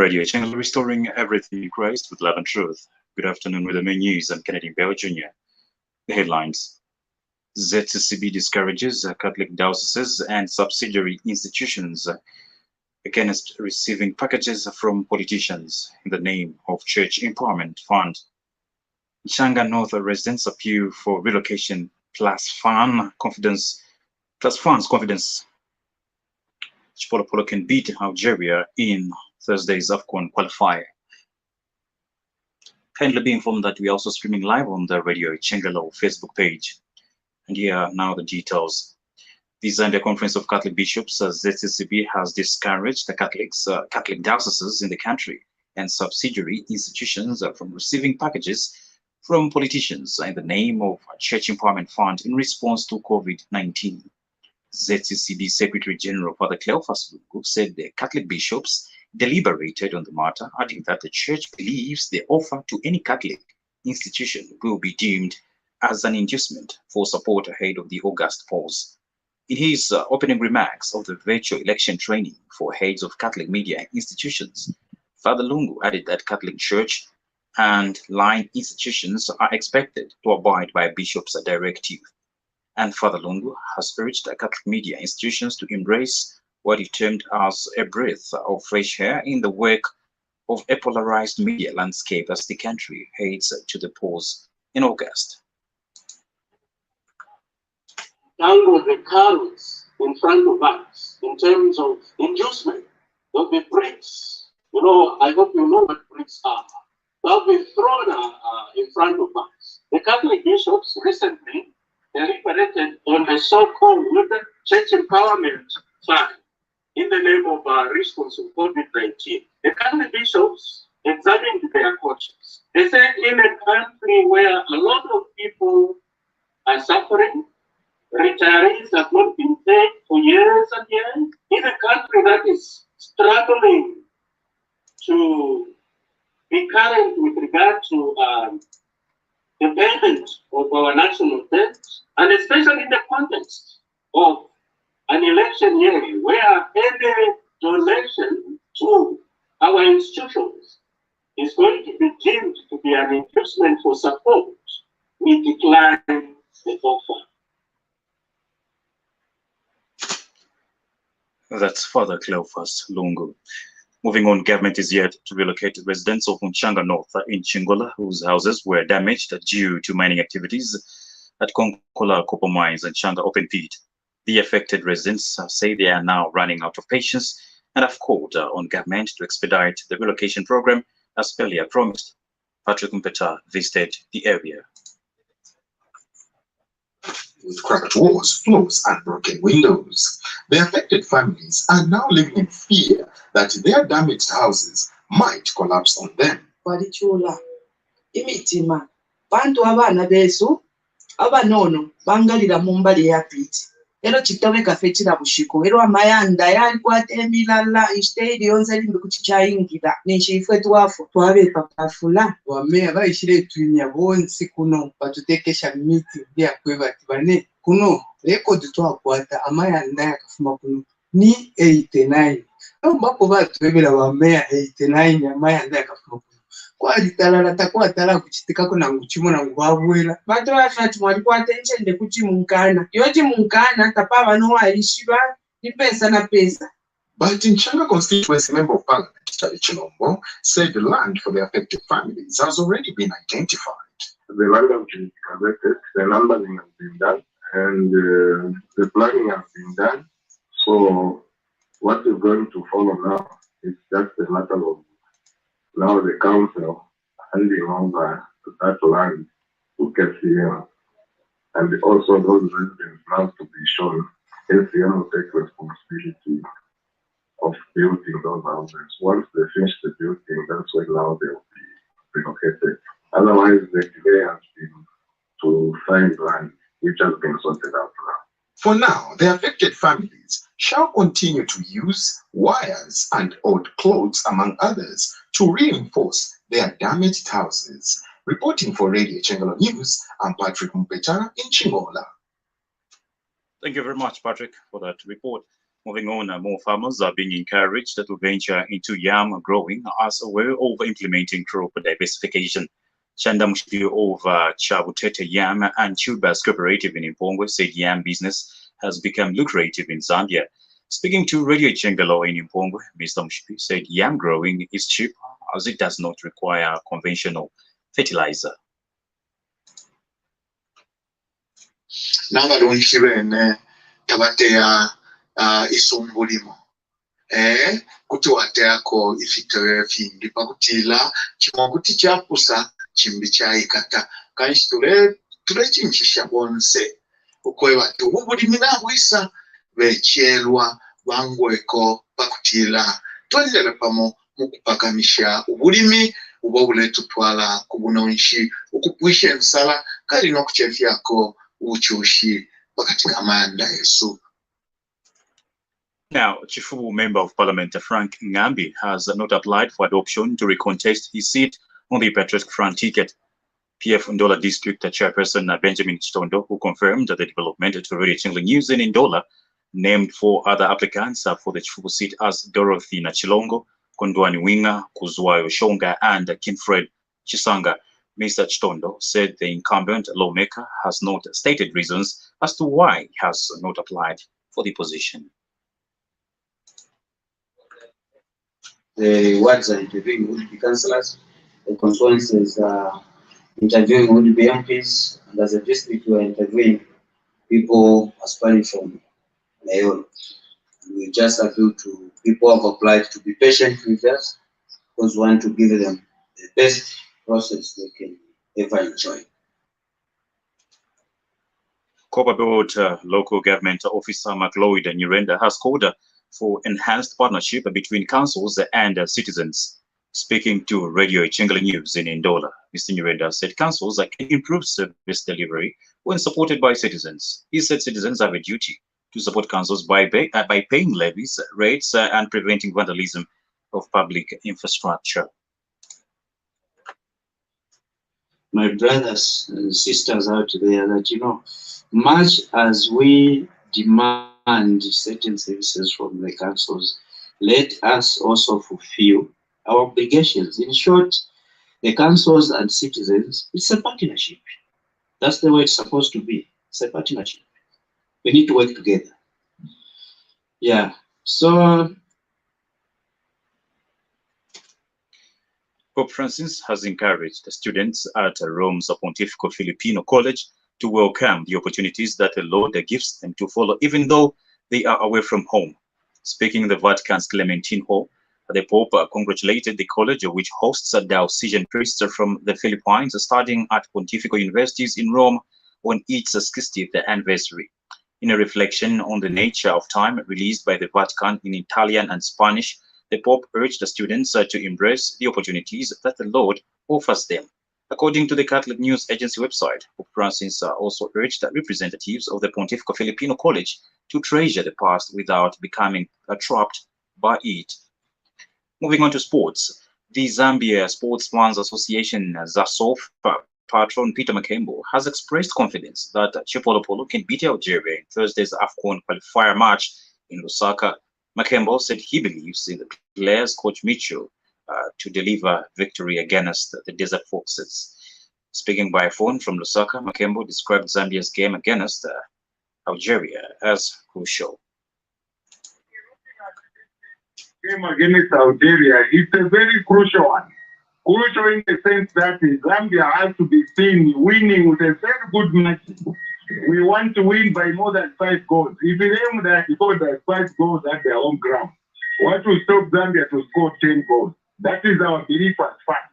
Radio channel restoring everything Christ with love and truth. Good afternoon with the main news. I'm Kennedy Mbewe Jr. The headlines. ZCCB discourages Catholic dioceses and subsidiary institutions against receiving packages from politicians in the name of Church Empowerment Fund. Changa North residents appeal for relocation plus funds confidence. Chipolopolo can beat Algeria in Thursday's AFCON qualifier. Kindly be informed that we are also streaming live on the Radio Chengelo Facebook page. And here are now the details. The Zambia Conference of Catholic Bishops, ZCCB, has discouraged the Catholic dioceses in the country and subsidiary institutions from receiving packages from politicians in the name of Church Empowerment Fund in response to COVID-19. ZCCB Secretary General Father Cleophas Lungu said the Catholic bishops deliberated on the matter, adding that the Church believes the offer to any Catholic institution will be deemed as an inducement for support ahead of the August pause. In his opening remarks of the virtual election training for heads of Catholic media institutions, Father Lungu added that Catholic Church and line institutions are expected to abide by Bishop's directive. And Father Lungu has urged Catholic media institutions to embrace what he termed as a breath of fresh air in the wake of a polarized media landscape as the country heads to the pause in August. Tango the cards in front of us in terms of inducement. There'll be bricks. I hope you know what bricks are. They'll be thrown in front of us. The Catholic bishops recently deliberated on the so-called Church Empowerment Fund in the name of response to COVID-19. The Catholic bishops examined their conscience. They said in a country where a lot of people are suffering, retirees have not been paid for years and years, in a country that is struggling to be current with regard to the payment of our national debt, and especially in the context of an election year where any donation to our institutions is going to be deemed to be an inducement for support, we decline the offer. That's Father Cleophas Lungu. Moving on, government is yet to relocate residents of Changa North in Chingola, whose houses were damaged due to mining activities at Konkola Copper Mines and Changa Open Pit. The affected residents say they are now running out of patience and have called on government to expedite the relocation program as earlier promised. Patrick Mpeta visited the area. With cracked walls, floors, and broken windows, the affected families are now living in fear that their damaged houses might collapse on them. Walichula imitima bantu abana besu abanono bangalira mumbali ya piti ero chitobe kafechira bushiko ero amayanda yali kwate emilala istedi yonze limbe kuchichayingira ninchifwe twafo twabeka pafula wamea bayishire twinya bonsi kuno batutekesha miti bya kwebati bane kuno record twakwata amayanda yakafuma kuno ni 89 mbako batwebera bamea 89 amayanda yakafuma kuno kwali talala takwatala kuchitika kuna nguchimona ngwabwela bato bafati mwali kwatenche nde kuti munkana yoti munkana tapava no alishiba ni pesa na pesa. But in Changa constituency, member of parliament Charlie Chilombo said the land for the affected families has already been identified. The land has been collected, the numbering has been done, and the planning has been done. So what is going to follow now is just a matter of now the council handing over to that land to KCM, and also those residents now to be shown KCM will take responsibility of building those houses. Once they finish the building, that's when now they will be relocated. Otherwise, the delay has been to find land, which has been sorted out now. For now, the affected families shall continue to use wires and old clothes, among others, to reinforce their damaged houses. Reporting for Radio Chengelo News, I'm Patrick Mpeta in Chingola. Thank you very much, Patrick, for that report. Moving on, more farmers are being encouraged to venture into yam growing as a way of implementing crop diversification. Chanda Mushipi of Chabutete Yam and Tubers Cooperative in Mpongwe said yam business has become lucrative in Zambia. Speaking to Radio Chengalo in Mpongwe, Mr. Mushipi said yam growing is cheap as it does not require conventional fertilizer. N'abalungi bene tabateya isumbulimo kuti wateako ifite findi pakutila chimokuti chakusa chimbi chaikata kanshi tulechinchisha bonse ukwe bati ubulimi nabwisa bechelwa bangweko pakutila twendele pamo mukupakamisha ubulimi uba buletutwala kubunonshi ukupwisha ensala kali nokuchefyako uchushi pakati kamanda yesu. Now, Chifubu Member of Parliament Frank Ngambi has not applied for adoption to recontest his seat on the Patriotic Front ticket. PF Ndola District Chairperson Benjamin Chitondo, who confirmed the development to Radio Chingling News in Ndola, named 4 other applicants for the Chifubu seat as Dorothy Nachilongo, Kondwani Winga, Kuzwayo Shonga, and Kinfred Chisanga. Mr. Chitondo said the incumbent lawmaker has not stated reasons as to why he has not applied for the position. The wards are interviewing would be councillors, the constituencies are interviewing would be MPs, and as a district we are interviewing people aspiring from Leon. We just appeal to people who have applied to be patient with us because we want to give them the best process they can ever enjoy. Copperbelt local government officer McLeod Nyirenda has called for enhanced partnership between councils and citizens. Speaking to Radio Chengale News in Ndola, Mr. Nyirenda said councils can improve service delivery when supported by citizens. He said citizens have a duty to support councils by paying levies, rates, and preventing vandalism of public infrastructure. My brothers and sisters out there, that much as we demand certain services from the councils, let us also fulfill our obligations. In short, the councils and citizens, it's a partnership. That's the way it's supposed to be. It's a partnership. We need to work together. Yeah. So Pope Francis has encouraged the students at Rome's Pontifical Filipino College to welcome the opportunities that the Lord gives them to follow, even though they are away from home. Speaking in the Vatican's Clementine Hall, the Pope congratulated the college, which hosts diocesan priests from the Philippines studying at pontifical universities in Rome on its 60th anniversary. In a reflection on the nature of time released by the Vatican in Italian and Spanish, the Pope urged the students to embrace the opportunities that the Lord offers them. According to the Catholic News Agency website, Pope Francis also urged representatives of the Pontifical Filipino College to treasure the past without becoming trapped by it. Moving on to sports, the Zambia Sportsmen's Association ZASOF patron Peter Makembo has expressed confidence that Chipolo Polo can beat Algeria in Thursday's AFCON qualifier match in Lusaka. Makembo said he believes in the players' coach Mitchell to deliver victory against the Desert Foxes. Speaking by phone from Lusaka, Makembo described Zambia's game against Algeria as crucial. Game against Algeria, it's a very crucial one. Crucial in the sense that Zambia has to be seen winning with a very good match. We want to win by more than 5 goals. If we aim that score 5 goals at their own ground, what will stop Zambia to score 10 goals? That is our belief as fans.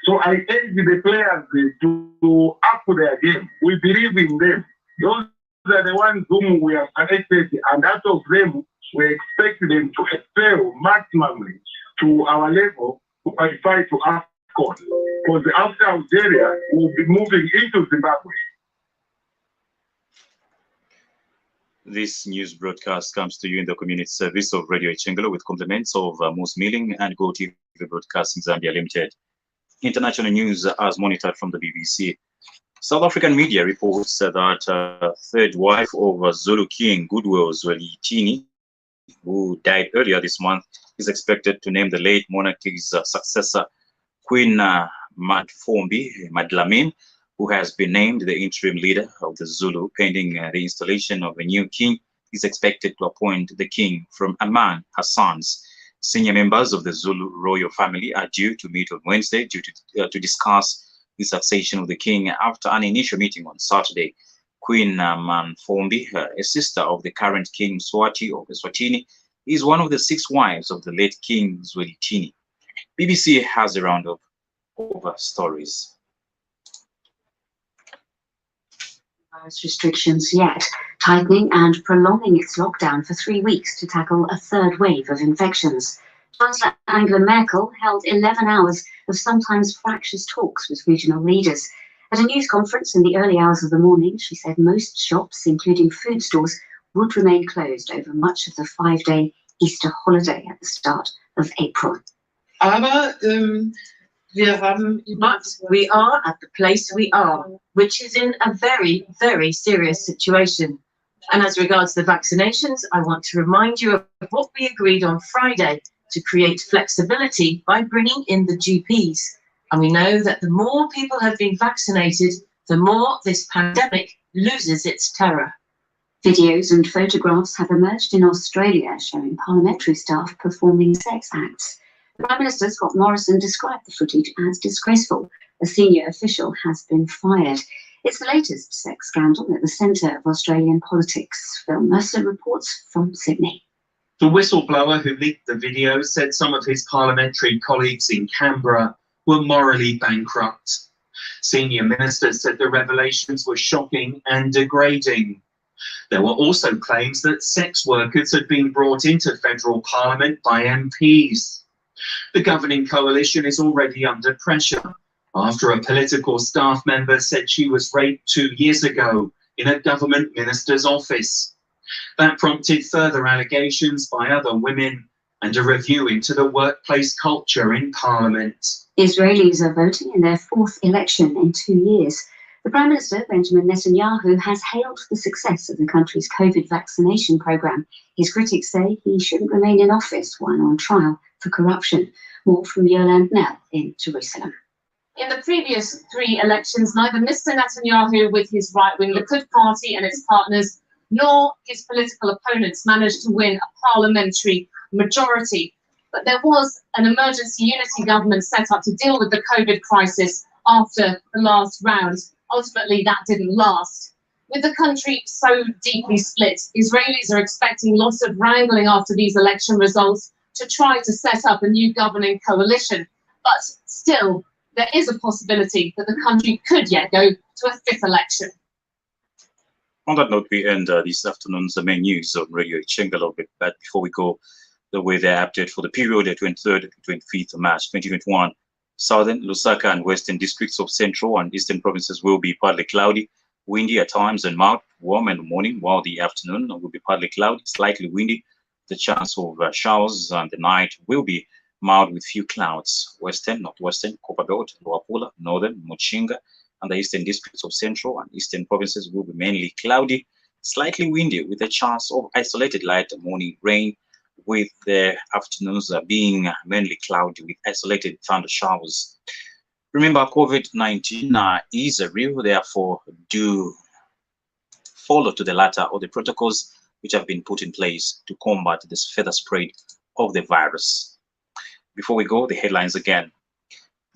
So I urge the players to up their game. We believe in them. Those are the ones whom we have selected, and out of them, we expect them to excel maximally to our level to qualify to AFCON. Because after Algeria, we'll be moving into Zimbabwe. This news broadcast comes to you in the community service of Radio Chengalo with compliments of Moose Milling and Go TV Broadcasting Zambia Limited. International news as monitored from the BBC. South African media reports that third wife of Zulu King Goodwill Zwelithini who died earlier this month, is expected to name the late monarch's successor, Queen Madlamini, who has been named the interim leader of the Zulu pending the installation of a new king. Is expected to appoint the king from among her sons. Senior members of the Zulu royal family are due to meet on Wednesday to discuss the succession of the king after an initial meeting on Saturday. Queen Manfombi, a sister of the current King Mswati of Eswatini, is one of the 6 wives of the late King Zwelithini. BBC has a roundup of stories. Restrictions yet, tightening and prolonging its lockdown for 3 weeks to tackle a third wave of infections. Chancellor Angela Merkel held 11 hours of sometimes fractious talks with regional leaders. At a news conference in the early hours of the morning, she said most shops, including food stores, would remain closed over much of the 5-day Easter holiday at the start of April. But we are at the place we are, which is in a very, very serious situation. And as regards the vaccinations, I want to remind you of what we agreed on Friday to create flexibility by bringing in the GPs. And we know that the more people have been vaccinated, the more this pandemic loses its terror. Videos and photographs have emerged in Australia showing parliamentary staff performing sex acts. The Prime Minister, Scott Morrison, described the footage as disgraceful. A senior official has been fired. It's the latest sex scandal at the centre of Australian politics. Phil Mercer reports from Sydney. The whistleblower who leaked the video said some of his parliamentary colleagues in Canberra were morally bankrupt. Senior ministers said the revelations were shocking and degrading. There were also claims that sex workers had been brought into federal parliament by MPs. The governing coalition is already under pressure after a political staff member said she was raped 2 years ago in a government minister's office. That prompted further allegations by other women and a review into the workplace culture in Parliament. Israelis are voting in their 4th election in 2 years. The Prime Minister, Benjamin Netanyahu, has hailed the success of the country's COVID vaccination programme. His critics say he shouldn't remain in office while on trial for corruption. More from Yolande Nell in Jerusalem. In the previous 3 elections, neither Mr. Netanyahu with his right-wing Likud party and its partners, nor his political opponents managed to win a parliamentary majority. But there was an emergency unity government set up to deal with the COVID crisis after the last round. Ultimately, that didn't last. With the country so deeply split, Israelis are expecting lots of wrangling after these election results to try to set up a new governing coalition. But still, there is a possibility that the country could yet go to a 5th election. On that note, we end this afternoon's main news on Radio Chengalo. But before we go, the weather update for the period of 23rd to 25th of March 2021. Southern, Lusaka and western districts of central and eastern provinces will be partly cloudy, windy at times and mild, warm in the morning, while the afternoon will be partly cloudy, slightly windy. The chance of showers and the night will be mild with few clouds. Western, northwestern, Copperbelt, Luapula, northern, Muchinga, and the eastern districts of central and eastern provinces will be mainly cloudy, slightly windy with a chance of isolated light morning rain, with the afternoons being mainly cloudy with isolated thunder showers. Remember, COVID-19 is real, therefore do follow to the latter of the protocols which have been put in place to combat this further spread of the virus. Before we go, the headlines again.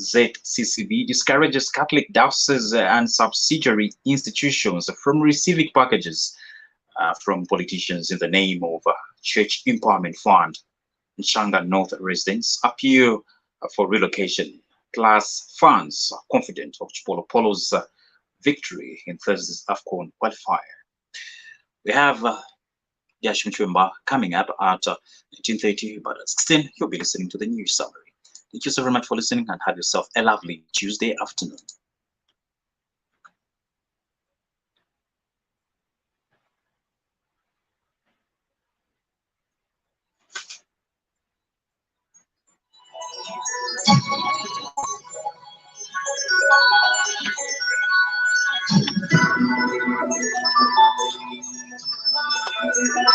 ZCCB discourages Catholic dioceses and subsidiary institutions from receiving packages from politicians in the name of Church Empowerment Fund. Nchanga North residents appeal for relocation, plus fans are confident of Chipolo Polo's victory in Thursday's AFCON qualifier. We have Yashim Chumba coming up at 19:30, but at 16, you'll be listening to the news summary. Thank you so very much for listening and have yourself a lovely Tuesday afternoon.